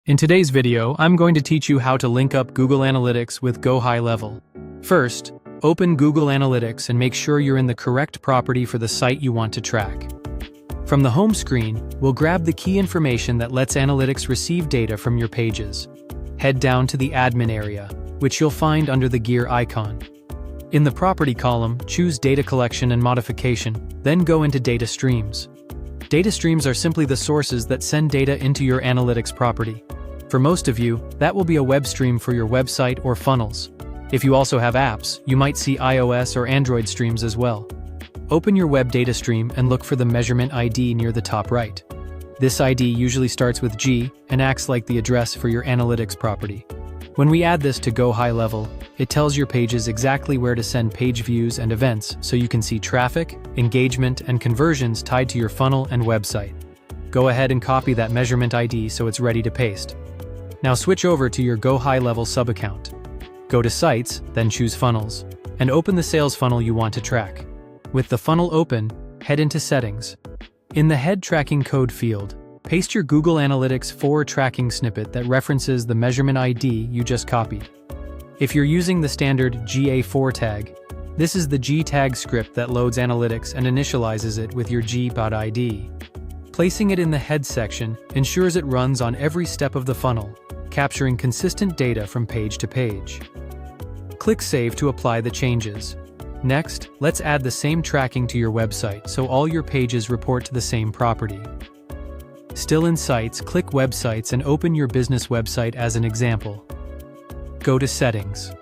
In today's video, I'm going to teach you how to link up Google Analytics with GoHighLevel. First, open Google Analytics and make sure you're in the correct property for the site you want to track. From the home screen, we'll grab the key information that lets Analytics receive data from your pages. Head down to the admin area, which you'll find under the gear icon. In the property column, choose Data Collection and Modification, then go into Data Streams. Data streams are simply the sources that send data into your Analytics property. For most of you, that will be a web stream for your website or funnels. If you also have apps, you might see iOS or Android streams as well. Open your web data stream and look for the Measurement ID near the top right. This ID usually starts with G and acts like the address for your Analytics property. When we add this to GoHighLevel, it tells your pages exactly where to send page views and events so you can see traffic, engagement, and conversions tied to your funnel and website. Go ahead and copy that Measurement ID so it's ready to paste. Now switch over to your GoHighLevel sub-account. Go to Sites, then choose Funnels, and open the sales funnel you want to track. With the funnel open, head into Settings. In the Head Tracking Code field, paste your Google Analytics 4 tracking snippet that references the Measurement ID you just copied. If you're using the standard GA4 tag, this is the G tag script that loads Analytics and initializes it with your G.ID. Placing it in the Head section ensures it runs on every step of the funnel, capturing consistent data from page to page. Click Save to apply the changes. Next, let's add the same tracking to your website so all your pages report to the same property. Still in Sites, click Websites and open your business website as an example. Go to Settings.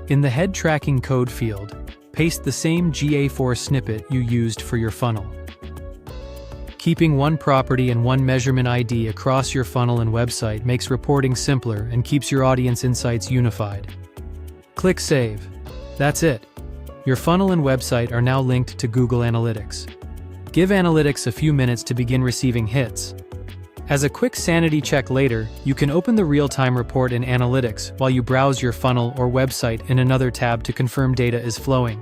In the Head Tracking Code field, paste the same GA4 snippet you used for your funnel. Keeping one property and one measurement ID across your funnel and website makes reporting simpler and keeps your audience insights unified. Click Save. That's it. Your funnel and website are now linked to Google Analytics. Give Analytics a few minutes to begin receiving hits. As a quick sanity check later, you can open the real-time report in Analytics while you browse your funnel or website in another tab to confirm data is flowing.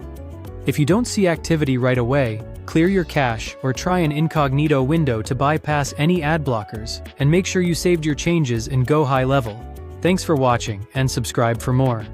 If you don't see activity right away, clear your cache or try an incognito window to bypass any ad blockers, and make sure you saved your changes in GoHighLevel. Thanks for watching and subscribe for more.